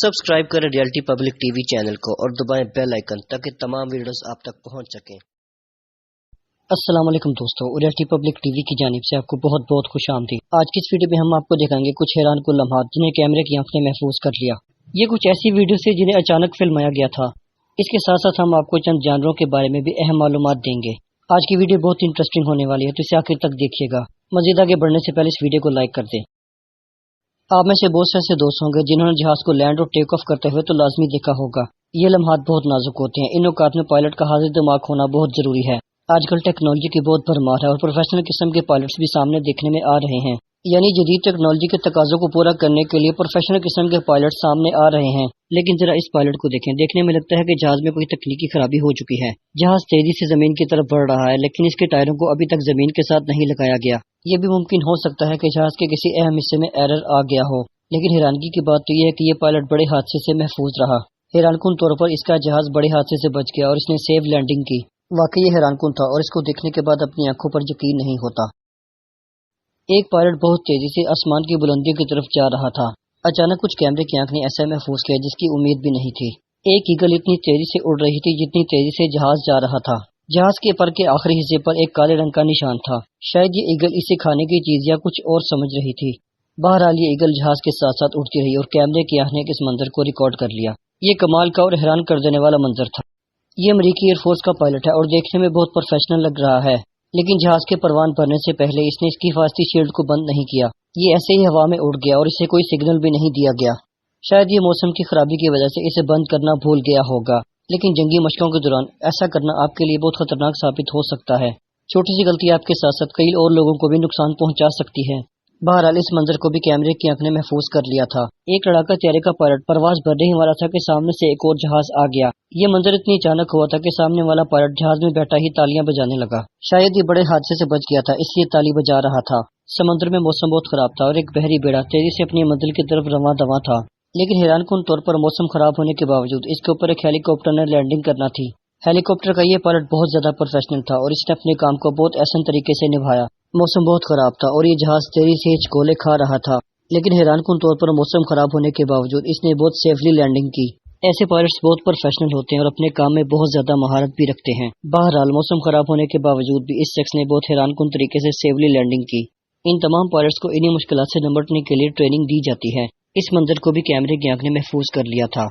Subscribe करें reality public TV channel को और दबाएं बेल आइकन ताकि तमाम वीडियोस आप तक पहुंच सकें। अस्सलाम वालेकुम दोस्तों, रियलिटी पब्लिक टीवी की जानिब से आपको बहुत बहुत खुश आमदीद। आज की इस वीडियो में हम आपको दिखाएंगे कुछ हैरान कुन लम्हात जिन्हें कैमरे की आंख ने महफूज कर लिया। ये कुछ ऐसी वीडियो से जिन्हें अचानक फिल्माया गया था। इसके साथ साथ हम आपको चंद जानवरों के बारे में भी अहम मालूमात देंगे। आज की वीडियो बहुत इंटरेस्टिंग होने वाली है, तो इसे आखिर तक देखिएगा। मजीद आगे बढ़ने से पहले इस वीडियो को लाइक कर दें। आप में से बहुत से ऐसे दोस्त होंगे जिन्होंने जहाज को लैंड और टेक ऑफ करते हुए तो लाजमी देखा होगा। ये लम्हात बहुत नाजुक होते हैं। इन औकात में पायलट का हाजिर दिमाग होना बहुत जरूरी है। आजकल टेक्नोलॉजी की बहुत भरमार है और प्रोफेशनल किस्म के पायलट्स भी सामने देखने में आ रहे हैं। यानी जदीद टेक्नोलॉजी के तकाज़ों को पूरा करने के लिए प्रोफेशनल किस्म के पायलट सामने आ रहे हैं। लेकिन जरा इस पायलट को देखें, देखने में लगता है कि जहाज में कोई तकनीकी खराबी हो चुकी है। जहाज तेजी से जमीन की तरफ बढ़ रहा है, लेकिन इसके टायरों को अभी तक जमीन के साथ नहीं लगाया गया। ये भी मुमकिन हो सकता है कि जहाज के किसी अहम हिस्से में एरर आ गया हो। लेकिन हैरानगी की बात तो यह है कि ये पायलट बड़े हादसे से महफूज रहा। हैरानकुन तौर पर इसका जहाज बड़े हादसे से बच गया और इसने सेफ लैंडिंग की। वाकई ये हैरानकुन था और इसको देखने के बाद अपनी आंखों पर यकीन नहीं होता। एक पायलट बहुत तेजी से आसमान की बुलंदियों की तरफ जा रहा था। अचानक कुछ कैमरे की आंख ने ऐसा महफूज किया जिसकी उम्मीद भी नहीं थी। एक ईगल इतनी तेजी से उड़ रही थी जितनी तेजी से जहाज जा रहा था। जहाज के पर के आखिरी हिस्से पर एक काले रंग का निशान था। शायद ये ईगल इसे खाने की चीज या कुछ और समझ रही थी। बहरहाल ये ईगल जहाज के साथ साथ उड़ती रही और कैमरे की आंख ने इस मंजर को रिकॉर्ड कर लिया। ये कमाल का और हैरान कर देने वाला मंजर था। ये अमेरिकी एयरफोर्स का पायलट है और देखने में बहुत प्रोफेशनल लग रहा है। लेकिन जहाज के परवान भरने से पहले इसने इसकी हिफाजती शील्ड को बंद नहीं किया। ये ऐसे ही हवा में उड़ गया और इसे कोई सिग्नल भी नहीं दिया गया। शायद ये मौसम की खराबी की वजह से इसे बंद करना भूल गया होगा। लेकिन जंगी मशकों के दौरान ऐसा करना आपके लिए बहुत खतरनाक साबित हो सकता है। छोटी सी गलती आपके साथ साथ कई और लोगों को भी नुकसान पहुंचा सकती है। बहरहाल इस मंजर को भी कैमरे की आंख ने महफूज कर लिया था। एक लड़ाका तैयारी का पायलट परवाज भरने ही वाला था कि सामने से एक और जहाज आ गया। ये मंजर इतनी अचानक हुआ था कि सामने वाला पायलट जहाज में बैठा ही तालियां बजाने लगा। शायद ये बड़े हादसे से बच गया था, इसलिए ताली बजा रहा था। समुद्र में मौसम बहुत खराब था और एक बहरी बेड़ा तेजी से अपनी मंजिल की तरफ रवां दवा था। लेकिन हैरानकुन तौर पर मौसम खराब होने के बावजूद इसके ऊपर एक हेलीकॉप्टर ने लैंडिंग करना थी। हेलीकॉप्टर का ये पायलट बहुत ज्यादा प्रोफेशनल था और इसने अपने काम को बहुत आसान तरीके से निभाया। मौसम बहुत खराब था और ये जहाज तेजी से हिचकोले खा रहा था। लेकिन हैरानकुन तौर पर मौसम खराब होने के बावजूद इसने बहुत सेफली लैंडिंग की। ऐसे पायलट्स बहुत प्रोफेशनल होते हैं और अपने काम में बहुत ज्यादा महारत भी रखते हैं। बहरहाल मौसम खराब होने के बावजूद भी इस शख्स ने बहुत हैरानकुन तरीके से सेफली लैंडिंग की। इन तमाम पायलट्स को इन्हीं मुश्किलात से निपटने के लिए ट्रेनिंग दी जाती है। इस मंजर को भी कैमरे की आंख ने महफूज कर लिया था।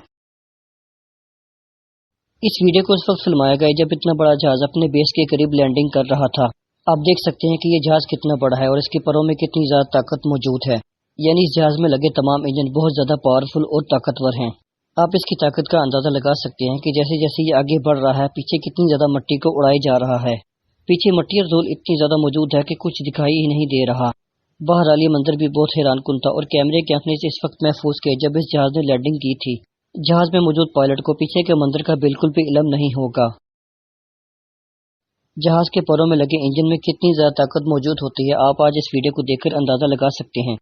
इस वीडियो को उस वक्त फिल्माया गया जब इतना बड़ा जहाज अपने बेस के करीब लैंडिंग कर रहा था। आप देख सकते हैं कि ये जहाज कितना बड़ा है और इसके परों में कितनी ज्यादा ताकत मौजूद है। यानी इस जहाज में लगे तमाम इंजन बहुत ज्यादा पावरफुल और ताकतवर हैं। आप इसकी ताकत का अंदाजा लगा सकते हैं कि जैसे जैसे ये आगे बढ़ रहा है पीछे कितनी ज्यादा मिट्टी को उड़ाई जा रहा है। पीछे मिट्टी और धूल इतनी ज्यादा मौजूद है कि कुछ दिखाई ही नहीं दे रहा। बहरहाल ये मंजर भी बहुत हैरानकुन था और कैमरे की आंख ने इसे इस वक्त महफूज किया जब इस जहाज ने लैंडिंग की थी। जहाज में मौजूद पायलट को पीछे के मंजर का बिल्कुल भी इल्म नहीं होगा। जहाज के परों में लगे इंजन में कितनी ज्यादा ताकत मौजूद होती है आप आज इस वीडियो को देखकर अंदाजा लगा सकते हैं।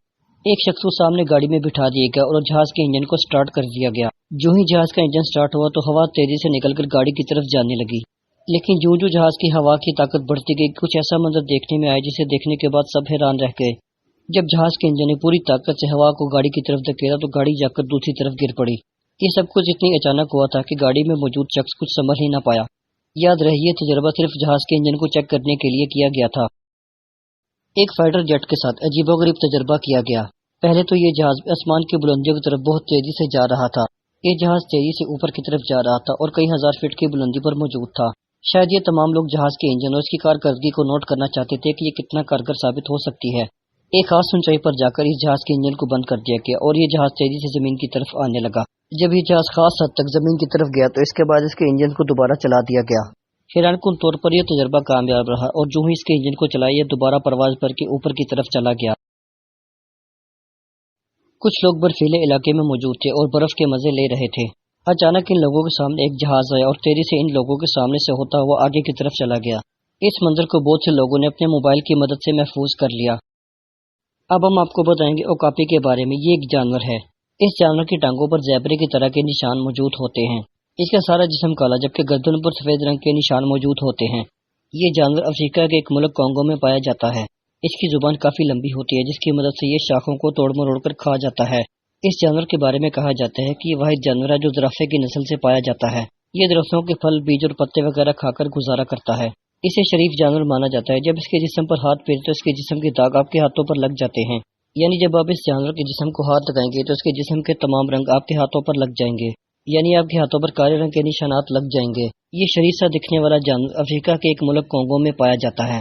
एक शख्स को सामने गाड़ी में बिठा दिया गया और जहाज के इंजन को स्टार्ट कर दिया गया। जो ही जहाज का इंजन स्टार्ट हुआ तो हवा तेजी से निकलकर गाड़ी की तरफ जाने लगी। लेकिन जो जो जहाज की हवा की ताकत बढ़ती गई कुछ ऐसा मंजर देखने में आया जिसे देखने के बाद सब हैरान रह गए। जब जहाज के इंजन ने पूरी ताकत से हवा को गाड़ी की तरफ धकेला तो गाड़ी जाकर दूसरी तरफ गिर पड़ी। ये सब कुछ इतनी अचानक हुआ था कि गाड़ी में मौजूद शख्स कुछ समझ ही ना पाया। याद रहे ये तजर्बा सिर्फ जहाज के इंजन को चेक करने के लिए किया गया था। एक फाइटर जेट के साथ अजीबोगरीब तजर्बा किया गया। पहले तो ये जहाज आसमान की बुलंदियों की तरफ बहुत तेजी से जा रहा था। ये जहाज तेजी से ऊपर की तरफ जा रहा था और कई हजार फीट की बुलंदी पर मौजूद था। शायद ये तमाम लोग जहाज के इंजन और इसकी कारकर्दगी को नोट करना चाहते थे कि ये कितना कारगर साबित हो सकती है। एक खास ऊंचाई पर जाकर इस जहाज के इंजन को बंद कर दिया गया और ये जहाज तेजी से जमीन की तरफ आने लगा। जब ये जहाज खास हद तक जमीन की तरफ गया तो इसके बाद इसके इंजन को दोबारा चला दिया गया। हैरानकुन तौर पर यह तजर्बा कामयाब रहा और जो ही इसके इंजन को चलाया यह दोबारा परवाज भर के ऊपर की तरफ चला गया। कुछ लोग बर्फीले इलाके में मौजूद थे और बर्फ के मजे ले रहे थे। अचानक इन लोगों के सामने एक जहाज आया और तेजी से इन लोगों के सामने से होता हुआ आगे की तरफ चला गया। इस मंजर को बहुत से लोगों ने अपने मोबाइल की मदद से महफूज कर लिया। अब हम आपको बताएंगे ओकापी के बारे में। ये एक जानवर है। इस जानवर की टांगों पर ज़ेबरे की तरह के निशान मौजूद होते हैं। इसका सारा जिस्म काला जबकि गर्दन पर सफेद रंग के निशान मौजूद होते हैं। ये जानवर अफ्रीका के एक मुल्क कांगो में पाया जाता है। इसकी जुबान काफी लंबी होती है जिसकी मदद से ये शाखों को तोड़ मरोड़ कर खा जाता है। इस जानवर के बारे में कहा जाता है कि ये वाहिद जानवर है जो ज़राफ़े की नस्ल से पाया जाता है। ये दरख्तों के फल, बीज और पत्ते वगैरह खाकर गुजारा करता है। इसे शरीफ जानवर माना जाता है। जब इसके जिस्म पर हाथ फेरते तो इसके जिस्म के दाग आपके हाथों पर लग जाते हैं। यानी जब आप इस जानवर के जिस्म को हाथ लगाएंगे तो इसके जिस्म के तमाम रंग आपके हाथों पर लग जाएंगे, यानी आपके हाथों पर काले रंग के निशानात लग जाएंगे। ये शरीर सा दिखने वाला जानवर अफ्रीका के एक मुल्क कोंगो में पाया जाता है।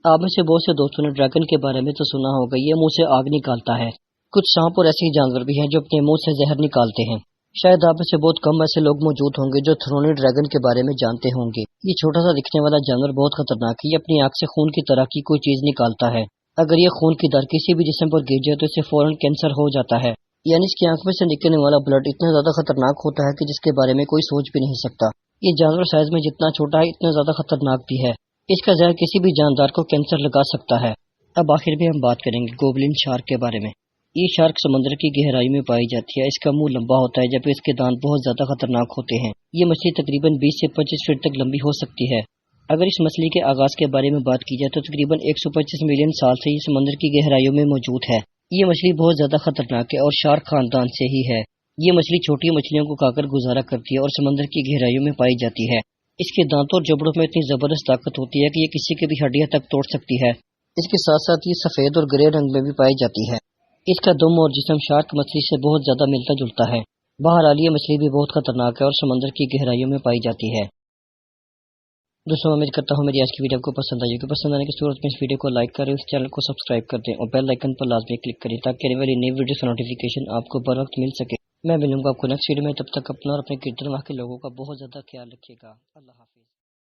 आप में से बहुत से दोस्तों ने ड्रैगन के बारे में तो सुना होगा, ये मुंह से आग निकालता है। कुछ सांप और ऐसे जानवर भी हैं जो अपने मुंह से जहर निकालते हैं। शायद आप में से बहुत कम ऐसे लोग मौजूद होंगे जो थ्रोनी ड्रैगन के बारे में जानते होंगे। ये छोटा सा दिखने वाला जानवर बहुत खतरनाक है। ये अपनी आंख से खून की तरह की कोई चीज निकालता है। अगर ये खून की धार किसी भी जिस्म पर गिर जाए तो इसे फौरन कैंसर हो जाता है। यानी इसकी आंख में से निकलने वाला ब्लड इतना ज्यादा खतरनाक होता है कि जिसके बारे में कोई सोच भी नहीं सकता। ये जानवर साइज में जितना छोटा है इतना ज्यादा खतरनाक भी है। इसका जहर किसी भी जानदार को कैंसर लगा सकता है। अब आखिर में हम बात करेंगे गोबलिन शार्क के बारे में। ये शार्क समुद्र की गहराई में पाई जाती है। इसका मुंह लंबा होता है जबकि इसके दांत बहुत ज्यादा खतरनाक होते हैं। ये मछली तकरीबन 20 से 25 फीट तक लंबी हो सकती है। अगर इस मछली के आगाज के बारे में बात की जाए तो तकरीबन 125 मिलियन साल से ये समुद्र की गहराइयों में मौजूद है। ये मछली बहुत ज्यादा खतरनाक है और शार्क खानदान से ही है। ये मछली छोटी मछलियों को खाकर गुजारा करती है और समुद्र की गहराइयों में पाई जाती है। इसके दांतों और जबड़ों में इतनी जबरदस्त ताकत होती है कि ये किसी की भी हड्डियां तक तोड़ सकती है। इसके साथ साथ ये सफेद और ग्रे रंग में भी पाई जाती है। इसका दुम और जिस्म शार्क मछली से बहुत ज्यादा मिलता जुलता है। बहरहाल ये मछली भी बहुत खतरनाक है और समुद्र की गहराइयों में पाई जाती है। दोस्तों, उम्मीद करता हूँ मेरी आज की वीडियो आपको पसंद आई होगी। पसंद आने की सूरत में इस वीडियो को लाइक करें, इस चैनल को सब्सक्राइब कर दें और बेल आइकन पर लाजमी क्लिक करें ताकि आने वाली नई वीडियो का नोटिफिकेशन आपको बर वक्त मिल सके। मैं मिलूंगा आपको नेक्स्ट वीडियो में। तब तक अपना और अपने कीर्तन वहाँ के लोगों का बहुत ज्यादा ख्याल रखिएगा। अल्लाह हाफिज।